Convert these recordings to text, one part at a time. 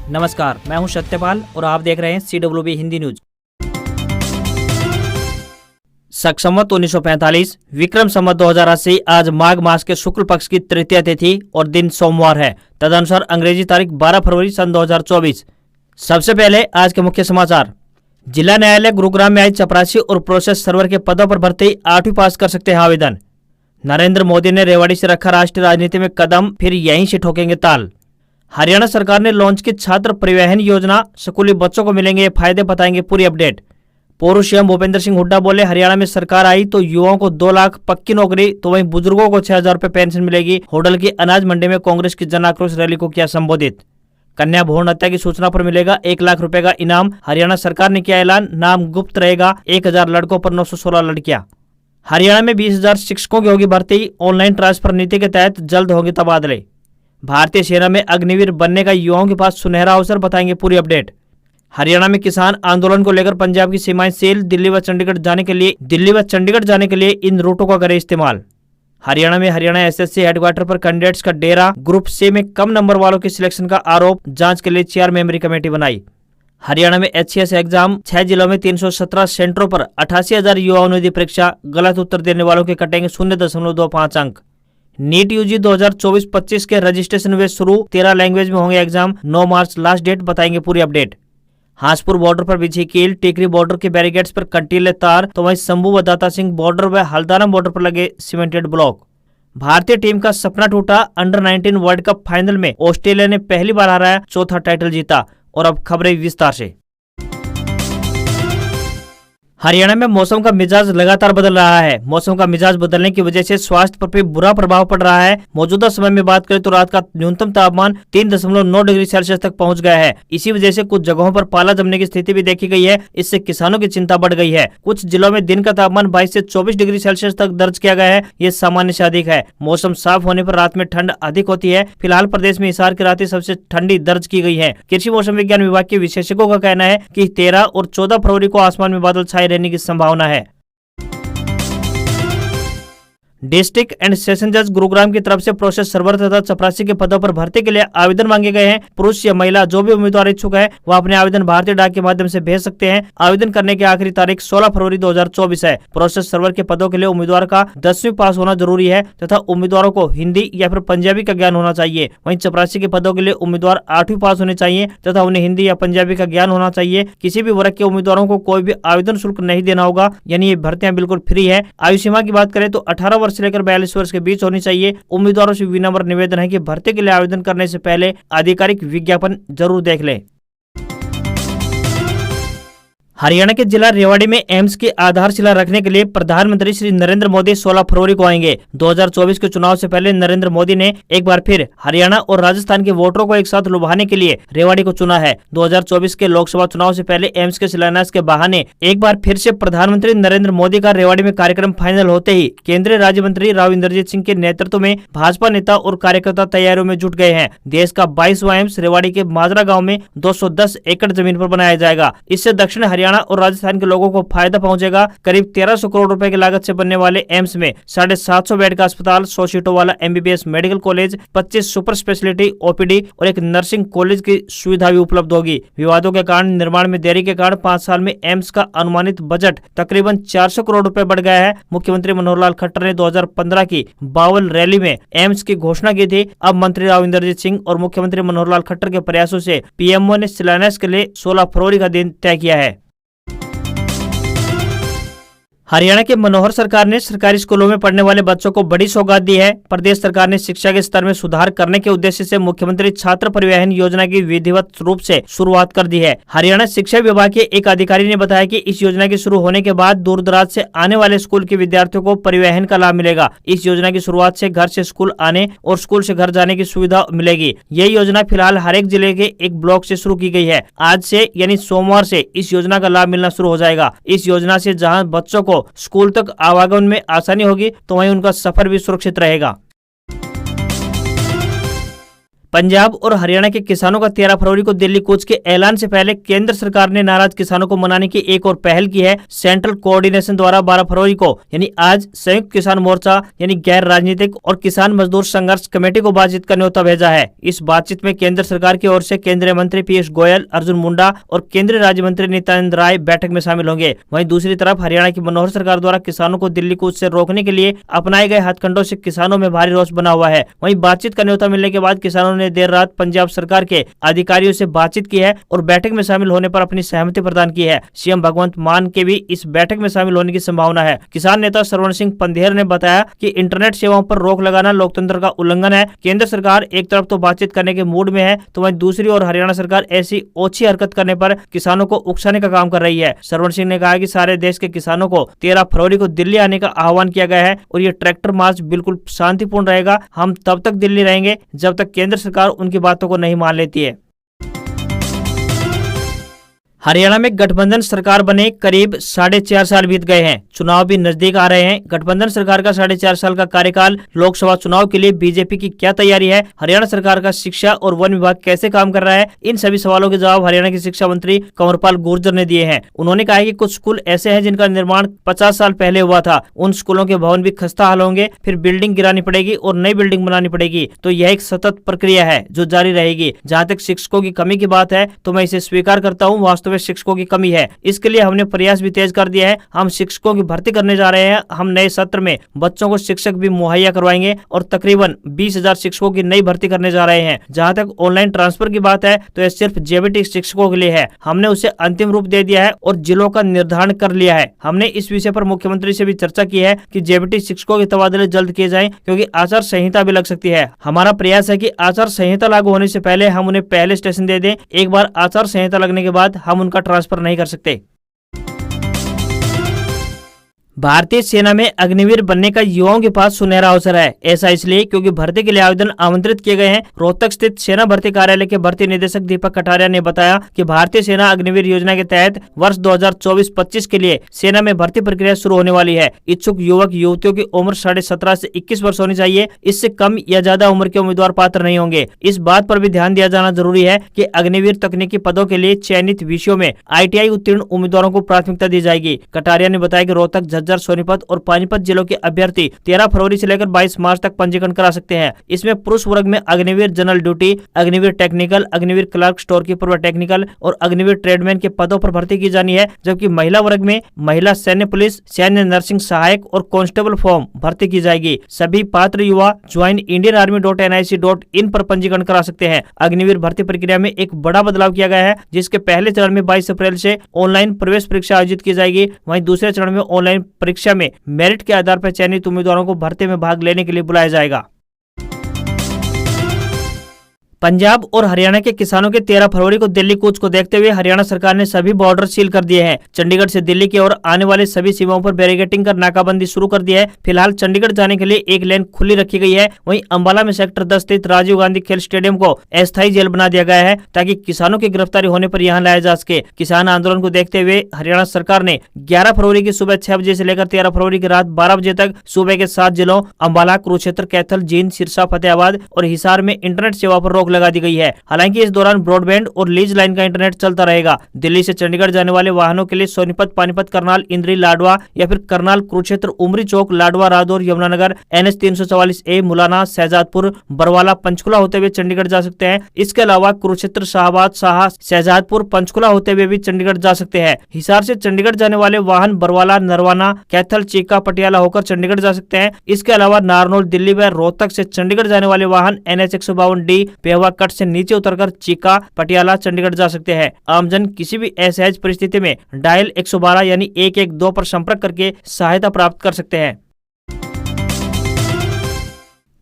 नमस्कार, मैं हूं सत्यपाल और आप देख रहे हैं CWB हिंदी न्यूज। शक संवत 1945 विक्रम संवत 2080 आज माघ मास के शुक्ल पक्ष की तृतीया तिथि और दिन सोमवार है। तदनुसार अंग्रेजी तारीख 12 फरवरी सन 2024। सबसे पहले आज के मुख्य समाचार। जिला न्यायालय गुरुग्राम में आज चपरासी और प्रोसेस सर्वर के पदों पर भर्ती 8वीं पास कर सकते हैं आवेदन। नरेंद्र मोदी ने रेवाड़ी से रखा राष्ट्रीय राजनीति में कदम, फिर यहीं से ठोकेंगे ताल। हरियाणा सरकार ने लॉन्च की छात्र परिवहन योजना, स्कूली बच्चों को मिलेंगे ये फायदे, बताएंगे पूरी अपडेट। पूर्व सीएम भूपेंद्र सिंह हुड्डा बोले, हरियाणा में सरकार आई तो युवाओं को 2 लाख पक्की नौकरी, तो वहीं बुजुर्गों को 6,000 रुपए पेंशन मिलेगी। होडल की अनाज मंडी में कांग्रेस की जन आक्रोश रैली को किया संबोधित। कन्या भ्रूण हत्या की सूचना पर मिलेगा 1 लाख रुपए का इनाम। हरियाणा सरकार ने किया ऐलान, नाम गुप्त रहेगा। 1,000 लड़कों पर 916 लड़कियां। हरियाणा में 20,000 शिक्षकों की होगी भर्ती। ऑनलाइन ट्रांसफर नीति के तहत जल्द होंगे तबादले। भारतीय सेना में अग्निवीर बनने का युवाओं के पास सुनहरा अवसर, बताएंगे पूरी अपडेट। हरियाणा में किसान आंदोलन को लेकर पंजाब की सीमाएं सील। दिल्ली व चंडीगढ़ जाने के लिए इन रूटों का करें इस्तेमाल। हरियाणा में हरियाणा SSC हेडक्वार्टर पर कैंडिडेट्स का डेरा। ग्रुप C में कम नंबर वालों के सिलेक्शन का आरोप, जांच के लिए 4 मेंबरी कमेटी बनाई। हरियाणा में HCS एग्जाम, 6 जिलों में 317 सेंटरों पर 88,000 युवाओं ने दी परीक्षा। गलत उत्तर देने वालों के कटेंगे 0.25 अंक। नीट UG 2024-25 के रजिस्ट्रेशन वे शुरू। 13 लैंग्वेज में होंगे एग्जाम। 9 मार्च लास्ट डेट, बताएंगे पूरी अपडेट। हांसपुर बॉर्डर पर बिछी कील। टिकरी बॉर्डर के बैरिकेड्स पर कंटीले तार, तो वहीं शंभू व दाता सिंह बॉर्डर व हल्द्वानी बॉर्डर पर लगे सीमेंटेड ब्लॉक। भारतीय टीम का सपना टूटा। अंडर 19 वर्ल्ड कप फाइनल में ऑस्ट्रेलिया ने पहली बार हराया, 4था टाइटल जीता। और अब खबरें विस्तार से। हरियाणा में मौसम का मिजाज लगातार बदल रहा है। मौसम का मिजाज बदलने की वजह से स्वास्थ्य पर भी बुरा प्रभाव पड़ रहा है। मौजूदा समय में बात करें तो रात का न्यूनतम तापमान 3.9 डिग्री सेल्सियस तक पहुंच गया है। इसी वजह से कुछ जगहों पर पाला जमने की स्थिति भी देखी गई है। इससे किसानों की चिंता बढ़ गई है। कुछ जिलों में दिन का तापमान 22 से 24 डिग्री सेल्सियस तक दर्ज किया गया है। ये सामान्य से अधिक है। मौसम साफ होने पर रात में ठंड अधिक होती है। फिलहाल प्रदेश में हिसार की रातें सबसे ठंडी दर्ज की गई है। कृषि मौसम विज्ञान विभाग के विशेषज्ञों का कहना है कि 13 और 14 फरवरी को आसमान में बादल छाए रहने की संभावना है। डिस्ट्रिक्ट एंड सेशन जज गुरुग्राम की तरफ से प्रोसेस सर्वर तथा चपरासी के पदों पर भर्ती के लिए आवेदन मांगे गए हैं। पुरुष या महिला जो भी उम्मीदवार इच्छुक है वह अपने आवेदन भारतीय डाक के माध्यम से भेज सकते हैं। आवेदन करने की आखिरी तारीख 16 फरवरी 2024 है। प्रोसेस सर्वर के पदों के लिए उम्मीदवार का 10वीं पास होना जरूरी है तथा उम्मीदवारों को हिंदी या फिर पंजाबी का ज्ञान होना चाहिए। वहीं चपरासी के पदों के लिए उम्मीदवार 8वीं पास होने चाहिए तथा उन्हें हिंदी या पंजाबी का ज्ञान होना चाहिए। किसी भी वर्ग के उम्मीदवारों को कोई भी आवेदन शुल्क नहीं देना होगा, यानी ये भर्तियां बिल्कुल फ्री है। आयु सीमा की बात करें तो 18 वर्ष से लेकर 42 वर्ष के बीच होनी चाहिए। उम्मीदवारों से विनम्र निवेदन है कि भर्ती के लिए आवेदन करने से पहले आधिकारिक विज्ञापन जरूर देख लें। हरियाणा के जिला रेवाड़ी में एम्स की आधारशिला रखने के लिए प्रधानमंत्री श्री नरेंद्र मोदी 16 फरवरी को आएंगे। 2024 के चुनाव से पहले नरेंद्र मोदी ने एक बार फिर हरियाणा और राजस्थान के वोटरों को एक साथ लुभाने के लिए रेवाड़ी को चुना है। 2024 के लोकसभा चुनाव से पहले एम्स के शिलान्यास के बहाने एक बार फिर से प्रधानमंत्री नरेंद्र मोदी का रेवाड़ी में कार्यक्रम फाइनल होते ही केंद्रीय राज्य मंत्री राव इंद्रजीत सिंह के नेतृत्व में भाजपा नेता और कार्यकर्ता तैयारियों में जुट गए हैं। देश का 22वां एम्स रेवाड़ी के माजरा गाँव में 210 एकड़ जमीन पर बनाया जाएगा। इससे दक्षिण हरियाणा और राजस्थान के लोगों को फायदा पहुंचेगा। करीब 1300 करोड़ रुपए की लागत से बनने वाले एम्स में 750 बेड का अस्पताल, 100 सीटों वाला MBBS medical college, 25 super speciality OPD और एक नर्सिंग कॉलेज की सुविधा भी उपलब्ध होगी। विवादों के कारण निर्माण में देरी के कारण 5 साल में एम्स का अनुमानित बजट तकरीबन 400 करोड़ रुपए बढ़ गया है। मुख्यमंत्री मनोहर लाल खट्टर ने 2015 की बावल रैली में एम्स की घोषणा की थी। अब मंत्री राव इंद्रजीत सिंह और मुख्यमंत्री मनोहर लाल खट्टर के प्रयासों से PMO ने शिलान्यास के लिए 16 फरवरी का दिन तय किया है। हरियाणा के मनोहर सरकार ने सरकारी स्कूलों में पढ़ने वाले बच्चों को बड़ी सौगात दी है। प्रदेश सरकार ने शिक्षा के स्तर में सुधार करने के उद्देश्य से मुख्यमंत्री छात्र परिवहन योजना की विधिवत रूप से शुरुआत कर दी है। हरियाणा शिक्षा विभाग के एक अधिकारी ने बताया कि इस योजना के शुरू होने के बाद दूर दराज से आने वाले स्कूल के विद्यार्थियों को परिवहन का लाभ मिलेगा। इस योजना की शुरुआत से घर से स्कूल आने और स्कूल से घर जाने की सुविधा मिलेगी। ये योजना फिलहाल हर एक जिले के एक ब्लॉक से शुरू की गई है। आज से यानी सोमवार से इस योजना का लाभ मिलना शुरू हो जाएगा। इस योजना से जहां बच्चों को स्कूल तक आवागमन में आसानी होगी तो वहीं उनका सफर भी सुरक्षित रहेगा। पंजाब और हरियाणा के किसानों का 13 फरवरी को दिल्ली कूच के ऐलान से पहले केंद्र सरकार ने नाराज किसानों को मनाने की एक और पहल की है। सेंट्रल कोऑर्डिनेशन द्वारा 12 फरवरी को यानी आज संयुक्त किसान मोर्चा यानी गैर राजनीतिक और किसान मजदूर संघर्ष कमेटी को बातचीत का न्योता भेजा है। इस बातचीत में केंद्र सरकार की ओर से केंद्रीय मंत्री पीयूष गोयल, अर्जुन मुंडा और केंद्रीय राज्य मंत्री नित्यानंद राय बैठक में शामिल होंगे। वहीं दूसरी तरफ हरियाणा की मनोहर सरकार द्वारा किसानों को दिल्ली कूच से रोकने के लिए अपनाए गए हथकंडों से किसानों में भारी रोष बना हुआ है। वहीं बातचीत का न्योता मिलने के बाद किसानों ने देर रात पंजाब सरकार के अधिकारियों से बातचीत की है और बैठक में शामिल होने पर अपनी सहमति प्रदान की है। सीएम भगवंत मान के भी इस बैठक में शामिल होने की संभावना है। किसान नेता सरवण सिंह पंधेर ने बताया कि इंटरनेट सेवाओं पर रोक लगाना लोकतंत्र का उल्लंघन है। केंद्र सरकार एक तरफ तो बातचीत करने के मूड में है, तो वहीं दूसरी ओर हरियाणा सरकार ऐसी ओछी हरकत करने पर किसानों को उकसाने का काम कर रही है। सरवण सिंह ने कहा कि सारे देश के किसानों को 13 फरवरी को दिल्ली आने का आह्वान किया गया है और ये ट्रैक्टर मार्च बिल्कुल शांतिपूर्ण रहेगा। हम तब तक दिल्ली रहेंगे जब तक केंद्र सरकार उनकी बातों को नहीं मान लेती है। हरियाणा में गठबंधन सरकार बने करीब 4.5 साल बीत गए हैं। चुनाव भी नजदीक आ रहे हैं। गठबंधन सरकार का 4.5 साल का कार्यकाल लोकसभा चुनाव के लिए बीजेपी की क्या तैयारी है, हरियाणा सरकार का शिक्षा और वन विभाग कैसे काम कर रहा है, इन सभी सवालों के जवाब हरियाणा के शिक्षा मंत्री कंवरपाल गुर्जर ने दिए हैं। उन्होंने कहा कि कुछ स्कूल ऐसे हैं जिनका निर्माण 50 साल पहले हुआ था। उन स्कूलों के भवन भी खस्ता हाल होंगे, फिर बिल्डिंग गिरानी पड़ेगी और नई बिल्डिंग बनानी पड़ेगी। तो यह एक सतत प्रक्रिया है जो जारी रहेगी। जहाँ तक शिक्षकों की कमी की बात है तो मैं इसे स्वीकार करता हूँ, वास्तव में शिक्षकों की कमी है। इसके लिए हमने प्रयास भी तेज कर दिया है। हम शिक्षकों की भर्ती करने जा रहे हैं। हम नए सत्र में बच्चों को शिक्षक भी मुहैया करवाएंगे और तकरीबन 20,000 शिक्षकों की नई भर्ती करने जा रहे हैं। जहां तक ऑनलाइन ट्रांसफर की बात है तो यह सिर्फ जेबीटी शिक्षकों के लिए है। हमने उसे अंतिम रूप दे दिया है और जिलों का निर्धारण कर लिया है। हमने इस विषय पर मुख्यमंत्री से भी चर्चा की है कि जेबीटी शिक्षकों के तबादले जल्द किए जाएं, क्योंकि आचार संहिता भी लग सकती है। हमारा प्रयास है कि आचार संहिता लागू होने से पहले हम उन्हें पहले स्टेशन दे दें। एक बार आचार संहिता लगने के बाद हम उनका ट्रांसफर नहीं कर सकते। भारतीय सेना में अग्निवीर बनने का युवाओं के पास सुनहरा अवसर है। ऐसा इसलिए क्योंकि भर्ती के लिए आवेदन आमंत्रित किए गए हैं। रोहतक स्थित सेना भर्ती कार्यालय के भर्ती निदेशक दीपक कटारिया ने बताया कि भारतीय सेना अग्निवीर योजना के तहत वर्ष 2024-25 के लिए सेना में भर्ती प्रक्रिया शुरू होने वाली है। इच्छुक युवक युवतियों की उम्र 17.5 से 21 वर्ष होनी चाहिए। इससे कम या ज्यादा उम्र के उम्मीदवार पात्र नहीं होंगे। इस बात पर भी ध्यान दिया जाना जरूरी है कि अग्निवीर तकनीकी पदों के लिए चयनित विषयों में ITI उत्तीर्ण उम्मीदवारों को प्राथमिकता दी जाएगी। कटारिया ने बताया कि रोहतक, सोनीपत और पानीपत जिलों के अभ्यर्थी 13 फरवरी से लेकर 22 मार्च तक पंजीकरण करा सकते हैं। इसमें पुरुष वर्ग में Agniveer general duty, Agniveer technical, Agniveer clerk, store keeper व टेक्निकल और अग्निवीर ट्रेडमैन के पदों पर भर्ती की जानी है। जबकि महिला वर्ग में महिला सैन्य पुलिस, सैन्य नर्सिंग सहायक और कांस्टेबल फॉर्म भर्ती की जाएगी। सभी पात्र युवा joinindianarmy.nic.in पर पंजीकरण करा सकते हैं। अग्निवीर भर्ती प्रक्रिया में एक बड़ा बदलाव किया गया है, जिसके पहले चरण में 22 अप्रैल से ऑनलाइन प्रवेश परीक्षा आयोजित की जाएगी। वहीं दूसरे चरण में ऑनलाइन परीक्षा में मेरिट के आधार पर चयनित उम्मीदवारों को भर्ती में भाग लेने के लिए बुलाया जाएगा। पंजाब और हरियाणा के किसानों के 13 फरवरी को दिल्ली कूच को देखते हुए हरियाणा सरकार ने सभी बॉर्डर सील कर दिए हैं। चंडीगढ़ से दिल्ली की ओर आने वाले सभी सीमाओं पर बैरिकेडिंग कर नाकाबंदी शुरू कर दी है। फिलहाल चंडीगढ़ जाने के लिए एक लेन खुली रखी गई है। वहीं अंबाला में सेक्टर 10 स्थित राजीव गांधी खेल स्टेडियम को अस्थायी जेल बना दिया गया है, ताकि किसानों की गिरफ्तारी होने पर यहाँ लाया जा सके। किसान आंदोलन को देखते हुए हरियाणा सरकार ने 11 फरवरी की सुबह 6 बजे से लेकर 13 फरवरी की रात 12 बजे तक सूबे के 7 जिलों अंबाला, कुरुक्षेत्र, कैथल, जींद, सिरसा, फतेहाबाद और हिसार में इंटरनेट सेवा पर रोक लगा दी गई है। हालांकि इस दौरान ब्रॉडबैंड और लीज लाइन का इंटरनेट चलता रहेगा। दिल्ली से चंडीगढ़ जाने वाले वाहनों के लिए सोनीपत, पानीपत, करनाल, इंद्री, लाडवा या फिर करनाल, कुरुक्षेत्र, उमरी चौक, लाडवा, रादौर, यमुनानगर, NH 344A, मुलाना, शहजादपुर, बरवाला, पंचकुला होते हुए चंडीगढ़ जा सकते हैं। इसके अलावा कुरुक्षेत्र, शाहबाद, साहा, शहजादपुर, पंचकुला होते हुए भी चंडीगढ़ जा सकते हैं। हिसार से चंडीगढ़ जाने वाले वाहन बरवाला, नरवाना, कैथल, चीका, पटियाला होकर चंडीगढ़ जा सकते हैं। इसके अलावा नारनौल, दिल्ली व रोहतक से चंडीगढ़ जाने वाले वाहन NH 152D पेहवा कट से नीचे उतरकर चीका, पटियाला, चंडीगढ़ जा सकते हैं। आमजन किसी भी असहज परिस्थिति में डायल 112 यानी 112 पर संपर्क करके सहायता प्राप्त कर सकते हैं।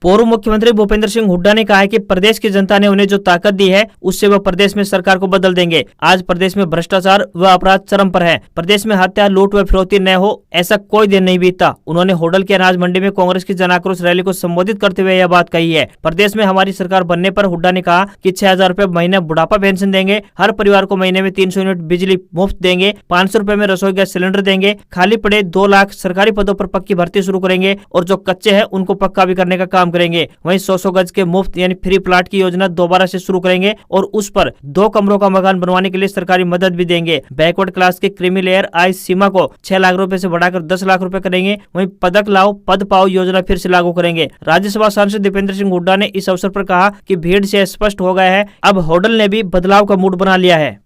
पूर्व मुख्यमंत्री भूपेंद्र सिंह हुड्डा ने कहा है कि प्रदेश की जनता ने उन्हें जो ताकत दी है उससे वह प्रदेश में सरकार को बदल देंगे। आज प्रदेश में भ्रष्टाचार व अपराध चरम पर है। प्रदेश में हत्या, लूट व फिरौती न हो ऐसा कोई दिन नहीं बीतता। उन्होंने होडल के अनाज मंडी में कांग्रेस की जन आक्रोश रैली को संबोधित करते हुए यह बात कही है। प्रदेश में हमारी सरकार बनने पर हुड्डा ने कहा कि 6,000 रुपए महीने बुढ़ापा पेंशन देंगे, हर परिवार को महीने में 300 यूनिट बिजली मुफ्त देंगे, 500 रुपए में रसोई गैस सिलेंडर देंगे, खाली पड़े 2 लाख सरकारी पदों पर पक्की भर्ती शुरू करेंगे और जो कच्चे हैं उनको पक्का भी करने का काम करेंगे। वहीं 100 गज के मुफ्त यानी फ्री प्लाट की योजना दोबारा से शुरू करेंगे और उस पर 2 कमरों का मकान बनवाने के लिए सरकारी मदद भी देंगे। बैकवर्ड क्लास के क्रीमी लेयर आय सीमा को 6 लाख रुपए से बढ़ाकर 10 लाख रुपए करेंगे। वहीं पदक लाओ पद पाओ योजना फिर से लागू करेंगे। राज्यसभा सांसद दीपेंद्र सिंह हुड्डा ने इस अवसर पर कहा कि भीड़ से स्पष्ट हो गया है, अब होडल ने भी बदलाव का मूड बना लिया है।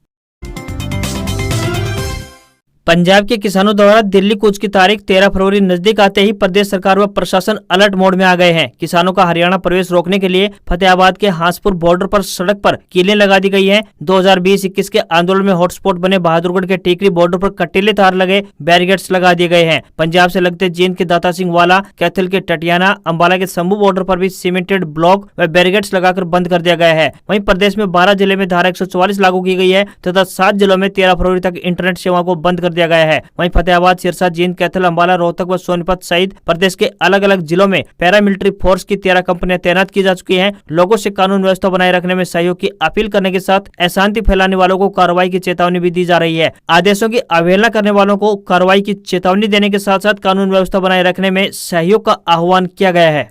पंजाब के किसानों द्वारा दिल्ली कूच की तारीख 13 फरवरी नजदीक आते ही प्रदेश सरकार व प्रशासन अलर्ट मोड में आ गए हैं। किसानों का हरियाणा प्रवेश रोकने के लिए फतेहाबाद के हांसपुर बॉर्डर पर सड़क पर कीलें लगा दी गई हैं। 2020-21 के आंदोलन में हॉटस्पॉट बने बहादुरगढ़ के टीकरी बॉर्डर पर कटीले तार लगे बैरिकेड्स लगा दिए गए हैं। पंजाब से लगते जींद के दाता सिंह वाला, कैथल के टटियाना, अंबाला के शंभू बॉर्डर पर भी सीमेंटेड ब्लॉक व बैरिकेड्स लगाकर बंद कर दिया गया है। वहीं प्रदेश में 12 जिले में धारा 144 लागू की गई है तथा 7 जिलों में 13 फरवरी तक इंटरनेट सेवा को बंद कर दिया गया है। वहीं फतेहाबाद, सिरसा, जींद, कैथल, अंबाला, रोहतक व सोनीपत सहित प्रदेश के अलग अलग जिलों में पैरामिलिट्री फोर्स की 13 कंपनियां तैनात की जा चुकी हैं। लोगों से कानून व्यवस्था बनाए रखने में सहयोग की अपील करने के साथ अशांति फैलाने वालों को कार्रवाई की चेतावनी भी दी जा रही है। आदेशों की अवहेलना करने वालों को कार्रवाई की चेतावनी देने के साथ साथ कानून व्यवस्था बनाए रखने में सहयोग का आह्वान किया गया है।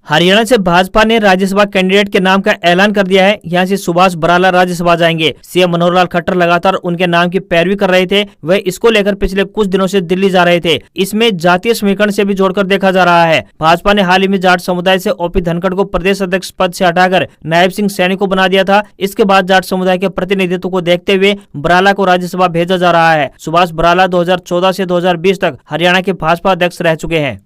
हरियाणा से भाजपा ने राज्यसभा कैंडिडेट के नाम का ऐलान कर दिया है। यहां से सुभाष बराला राज्यसभा जाएंगे। सीएम मनोहर लाल खट्टर लगातार उनके नाम की पैरवी कर रहे थे। वह इसको लेकर पिछले कुछ दिनों से दिल्ली जा रहे थे। इसमें जातीय समीकरण से भी जोड़कर देखा जा रहा है। भाजपा ने हाल ही में जाट समुदाय से ओपी धनखड़ को प्रदेश अध्यक्ष पद से हटाकर नायब सिंह सैनी को बना दिया था। इसके बाद जाट समुदाय के प्रतिनिधित्व को देखते हुए बराला को राज्यसभा भेजा जा रहा है। सुभाष बराला 2014 से 2020 तक हरियाणा के भाजपा अध्यक्ष रह चुके हैं।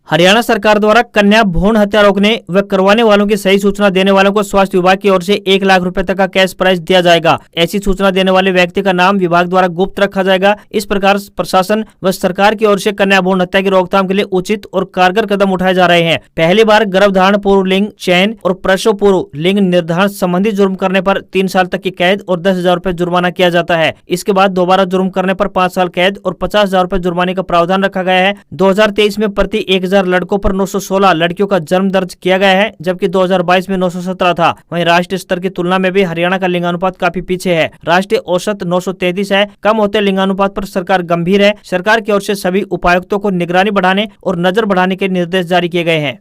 हरियाणा सरकार द्वारा कन्या भ्रूण हत्या रोकने व करवाने वालों की सही सूचना देने वालों को स्वास्थ्य विभाग की ओर से 1 लाख रुपए तक का कैश प्राइज दिया जाएगा। ऐसी सूचना देने वाले व्यक्ति का नाम विभाग द्वारा गुप्त रखा जाएगा। इस प्रकार प्रशासन व सरकार की ओर से कन्या भ्रूण हत्या की रोकथाम के लिए उचित और कारगर कदम उठाए जा रहे हैं। पहली बार गर्भधारण पूर्व लिंग चयन और प्रसव पूर्व लिंग निर्धारण संबंधी जुर्म करने पर 3 साल तक की कैद और 10,000 रुपए जुर्माना किया जाता है। इसके बाद दोबारा जुर्म करने पर 5 साल कैद और 50,000 रुपए जुर्माने का प्रावधान रखा गया है। 2023 में प्रति 1,000 लड़कों पर 916 लड़कियों का जन्म दर्ज किया गया है, जबकि 2022 में 917 था। वहीं राष्ट्रीय स्तर की तुलना में भी हरियाणा का लिंगानुपात काफी पीछे है। राष्ट्रीय औसत 933 है। कम होते लिंगानुपात पर सरकार गंभीर है। सरकार की ओर से सभी उपायुक्तों को निगरानी बढ़ाने और नजर बढ़ाने के निर्देश जारी किए गए हैं।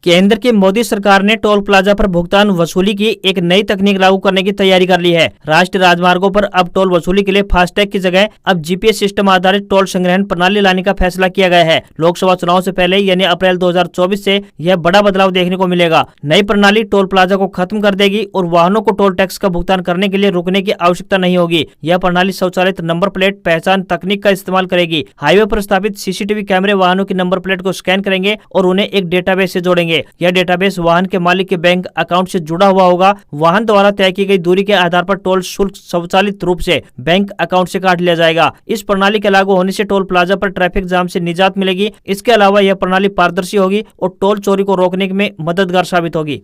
केंद्र की मोदी सरकार ने टोल प्लाजा पर भुगतान वसूली की एक नई तकनीक लागू करने की तैयारी कर ली है। राष्ट्रीय राजमार्गों पर अब टोल वसूली के लिए फास्टैग की जगह अब जीपीएस सिस्टम आधारित टोल संग्रहण प्रणाली लाने का फैसला किया गया है। लोकसभा चुनाव से पहले यानी अप्रैल 2024 से यह बड़ा बदलाव देखने को मिलेगा। नई प्रणाली टोल प्लाजा को खत्म कर देगी और वाहनों को टोल टैक्स का भुगतान करने के लिए रुकने की आवश्यकता नहीं होगी। यह प्रणाली स्वचालित नंबर प्लेट पहचान तकनीक का इस्तेमाल करेगी। हाईवे पर स्थापित सीसीटीवी कैमरे वाहनों की नंबर प्लेट को स्कैन करेंगे और उन्हें एक डेटाबेस से जोड़ेंगे। यह डेटाबेस वाहन के मालिक के बैंक अकाउंट से जुड़ा हुआ होगा। वाहन द्वारा तय की गई दूरी के आधार पर टोल शुल्क स्वचालित रूप से बैंक अकाउंट से काट लिया जाएगा। इस प्रणाली के लागू होने से टोल प्लाजा पर ट्रैफिक जाम से निजात मिलेगी। इसके अलावा यह प्रणाली पारदर्शी होगी और टोल चोरी को रोकने में मददगार साबित होगी।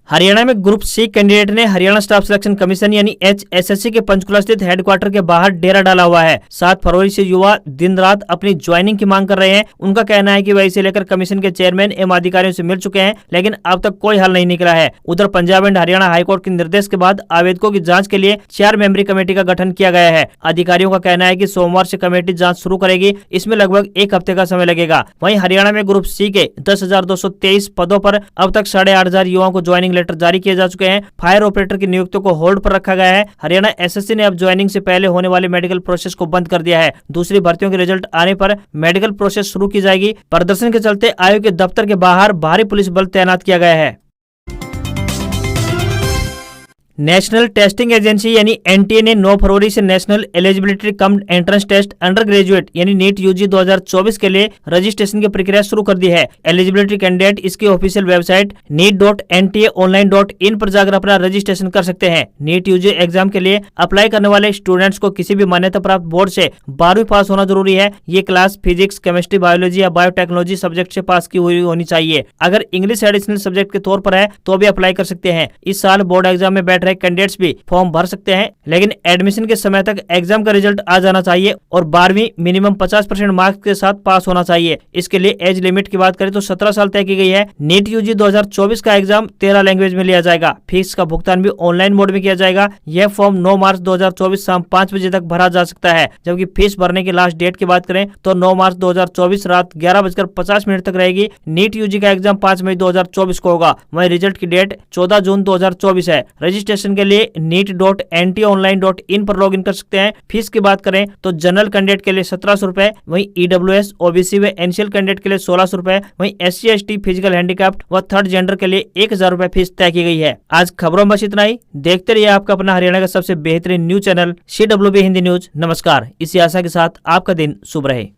हरियाणा में ग्रुप सी कैंडिडेट ने हरियाणा स्टाफ सिलेक्शन कमीशन यानी HSSC के पंचकुला स्थित हेडक्वार्टर के बाहर डेरा डाला हुआ है। 7 फरवरी से युवा दिन रात अपनी ज्वाइनिंग की मांग कर रहे हैं। उनका कहना है कि वह इसे लेकर कमीशन के चेयरमैन एवं अधिकारियों से मिल चुके हैं, लेकिन अब तक कोई हल नहीं निकला है। उधर पंजाब एंड हरियाणा हाईकोर्ट के निर्देश के बाद आवेदकों की जाँच के लिए 4 मेंबरी कमेटी का गठन किया गया है। अधिकारियों का कहना है कि सोमवार से कमेटी जाँच शुरू करेगी। इसमें लगभग 1 हफ्ते का समय लगेगा। वहीं हरियाणा में ग्रुप सी के 10,223 पदों पर अब तक 8,500 युवाओं को ज्वाइनिंग लेटर जारी किए जा चुके हैं। फायर ऑपरेटर की नियुक्तियों को होल्ड पर रखा गया है। हरियाणा एसएससी ने अब ज्वाइनिंग से पहले होने वाले मेडिकल प्रोसेस को बंद कर दिया है। दूसरी भर्तियों के रिजल्ट आने पर मेडिकल प्रोसेस शुरू की जाएगी। प्रदर्शन के चलते आयोग के दफ्तर के बाहर भारी पुलिस बल तैनात किया गया है। नेशनल टेस्टिंग एजेंसी यानी एनटीए ने 9 फरवरी से national eligibility cum entrance test undergraduate यानी नीट यूजी 2024 के लिए रजिस्ट्रेशन की प्रक्रिया शुरू कर दी है। एलिजिबिलिटी कैंडिडेट इसकी ऑफिशियल वेबसाइट neet.ntaonline.in पर जाकर अपना रजिस्ट्रेशन कर सकते हैं। नीट यूजी एग्जाम के लिए अप्लाई करने वाले स्टूडेंट्स को किसी भी मान्यता प्राप्त बोर्ड से 12वीं पास होना जरूरी है। ये क्लास फिजिक्स, केमिस्ट्री, बायोलॉजी या बायोटेक्नोलॉजी सब्जेक्ट से पास की हुई होनी चाहिए। अगर इंग्लिश एडिशनल सब्जेक्ट के तौर पर है तो भी अप्लाई कर सकते हैं। इस साल बोर्ड एग्जाम में बैठ रहे कैंडिडेट्स भी फॉर्म भर सकते हैं, लेकिन एडमिशन के समय तक एग्जाम का रिजल्ट आ जाना चाहिए और 12वीं मिनिमम 50% मार्क्स के साथ पास होना चाहिए। इसके लिए एज लिमिट की बात करें तो 17 साल तय की गई है। नीट यूजी 2024 का एग्जाम 13 लैंग्वेज में लिया जाएगा। फीस का भुगतान भी ऑनलाइन मोड में किया जाएगा। यह फॉर्म 9 मार्च 2024 शाम 5 बजे तक भरा जा सकता है, जबकि फीस भरने की लास्ट डेट की बात करें तो 9 मार्च 2024 रात 11:50 तक रहेगी। नीट यूजी का एग्जाम 5 मई 2024 को होगा। वहीं रिजल्ट की डेट 14 जून 2024 है। रजिस्ट्रेशन के लिए neet.ntonline.in पर लॉगिन कर सकते हैं। फीस की बात करें तो जनरल कैंडिडेट के लिए 1700 रुपए, वहीं ईडब्ल्यूएस, ओबीसी व एनसीएल कैंडिडेट के लिए 1600 रुपए, वहीं SC ST, फिजिकल हैंडीकैप्ड व थर्ड जेंडर के लिए 1000 रुपए फीस तय की गई है। आज खबरों में बस इतना ही। देखते रहिए आपका अपना हरियाणा का सबसे बेहतरीन news channel CWB Hindi news. नमस्कार। इसी आशा के साथ आपका दिन शुभ रहे।